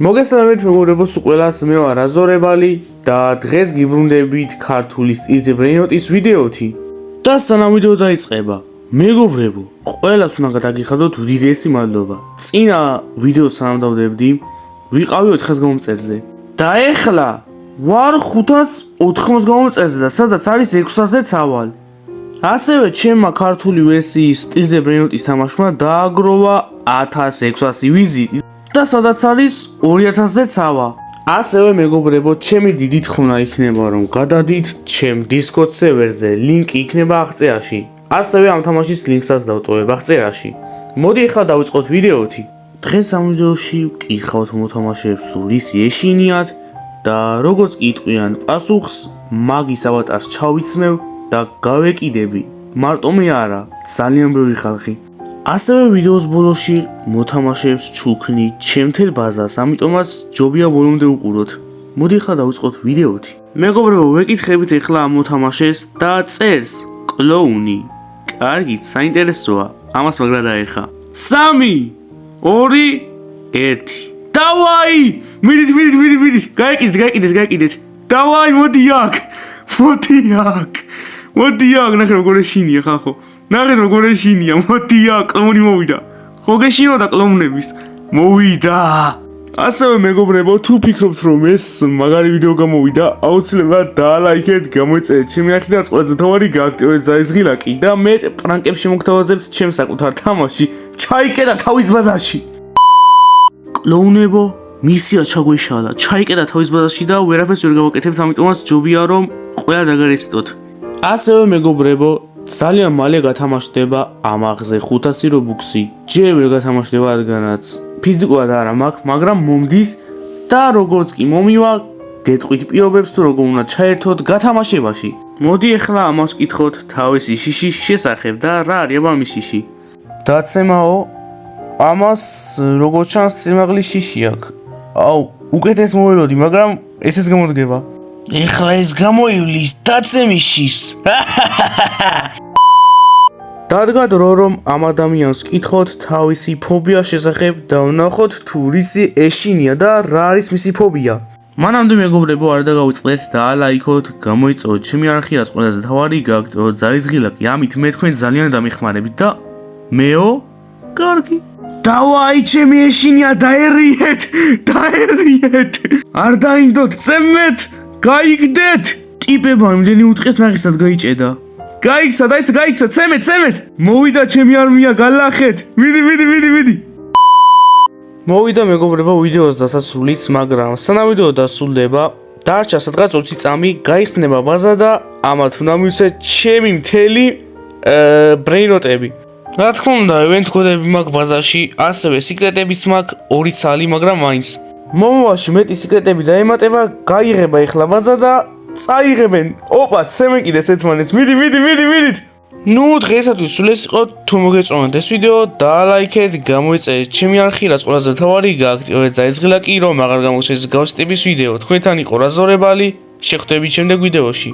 მოგესალმებით მეგობრებო, ყველას მე ვარ აზორებალი და დღეს გიბრუნდებით ქართული სტილზე ბრეინოტის ვიდეოთი. და სანამ ვიდეო დაიწყება, მეგობრებო, ყველას უნდა გადაგიხადოთ უდიდესი მადლობა. წინა ვიდეოს სანამ დავდებდი, ვიყავი 400 გამომწერზე. და ეხლა ვარ 580 გამომწერზე და სადაც არის 600-ზე ცავალი. ასევე ჩემმა ქართული ვერსიის სტილზე ბრეინოტის თამაშმა დააგროვა 1600 ვიზიტი. და სადაც არის 2000-ზე ცავა. ასევე მეგობრებო, ჩემი დიდი თხოვნა იქნება, რომ გადადით ჩემ Discord სერვერზე, ლინკი იქნება აღწერაში. ასევე ამ თამაშის ლინკსაც დავტოვებ აღწერაში. მოდი ახლა დავიწყოთ ვიდეოთი. დღეს ამ ვიდეოში ვკითხავთ მოთამაშეებს თუ რისი ეშინიათ და როგორც კი იტყვიან პასუხს, მაგის ავატარს ჩავიცმევ და გავეკიდები. მარტო მე არა, ძალიან ბევრი ხალხი. ასევე ვიდეოს ბოლოში მოთამაშეებს ჩუქნი ჩემთელ ბაზას, ამიტომაც ჯობია ბოლომდე უყუროთ. მოდი ახლა დავიწყოთ ვიდეოთი. მეგობრებო, ვეკითხებით ახლა ამ მოთამაშეს და წერს კლოუნი. კარგით, საინტერესოა. ამას მაგრა დაეხა. 3, 2, 1. დავაი! მიდით. გაიკიდეთ. დავაი, მოდი აქ. მოდი აქ, ნახე როგორ ეშინია ხახო. ნახეთ როგორ ეშინია, მოდი აქ, კლოუნი მოვიდა. ხო გეშინო და კლოუნების მოვიდა. ასევე მეგობრებო, თუ ფიქრობთ რომ ეს მაგარი ვიდეო გამოვიდა, აუცილებლად დაალაიქეთ, გამოიწერეთ ჩემი არხი და ყველაზე თავარი გააქტივეთ ზაისღი ლაკი და მე პრანკებს შემოგთავაზებთ ჩემს საკუთარ თამაში. ჩაიკეტა თავის ბაზაში. კლოუნებო, მისია ჩაგვეშალა. ჩაიკეტა თავის ბაზაში და ვერაფერს ვერ გავაკეთებთ, ამიტომაც ჯობია რომ ყველა დაგარესტოთ. ასევე მეგობრებო, ძალიან მალე გათამაშდება ამაღზე 500 რობუქსი. ჯერ ვერ გათამაშდება, რადგანაც ფიზიკურად არა მაქვს, მაგრამ მომდის და როგორც კი მომივა, გეტყვით პირობებს თუ როგორ უნდა ჩაერთოთ გათამაშებაში. მოდი ახლა ამას ვკითხოთ თავისი შიშის შესახებ და რა არის ამის შიში. დაცემაო, ამას როგორც ჩანს წიმაღლის შიში აქვს. აუ, უკეთეს მოველოდი, მაგრამ ესეც გამოდგება. ეხლა ეს გამოივლის დაცემის შიშს. დადგა დრო, რომ ამ ადამიანს ვკითხოთ თავისი ფობიას შესახებ და ვნახოთ თუ რისი ეშინია და რა არის მისი ფობია. მანამდე მეგობრებო, არ დაგავიწყდეთ და ალაიქოთ, გამოიწვევთ ჩემი არხი, რაც ყველაზე თავარი გააქტივოთ ზაისღი ლაკი. ამით მე თქვენ ძალიან დამეხმარებით და მეო, კარგი. დავაი, ჩემი ეშინია, დაერიეთ. არ დაინდოთ, წემეთ, გაიგდეთ. ტიპება იმდენი უთხეს ნახისად გაიჭედა. გაიქცა, ცემეთ. მოვიდა ჩემი არმია, გალახეთ. მიდი. მოვიდა მეგობრებო ვიდეოს დასასრულის, მაგრამ სანამ ვიდეო დასრულდება, დარჩა სადღაც 20 წამი, გაიხსნება ბაზა და ამათ უნდა მივცეთ ჩემი მთელი ბრეინოტები. რა თქმა უნდა, event კოდები მაქვს ბაზაში, ასევე სიკრეტებიც მაქვს 2 ცალი, მაგრამ მაინც. მომავალში მეტი სიკრეტები დაემატება, გაიღება ეხლა ბაზა და წაიღებენ. ოპა, ცემეკიდეს ერთმანეთს. მიდით. ნუ დღეისათვის სულ ეს იყო. თუ მოგეწონათ ეს ვიდეო, დაალაიქეთ, გამოიწერეთ ჩემი არხი, რაც ყველაზე თავარი გააქტივეთ ზაისღი ლაკი, რომ აღარ გამოჩნდეს გავს ტიპის ვიდეო. თქვენთან იყო აზორებალი, შეხვდებით შემდეგ ვიდეოში.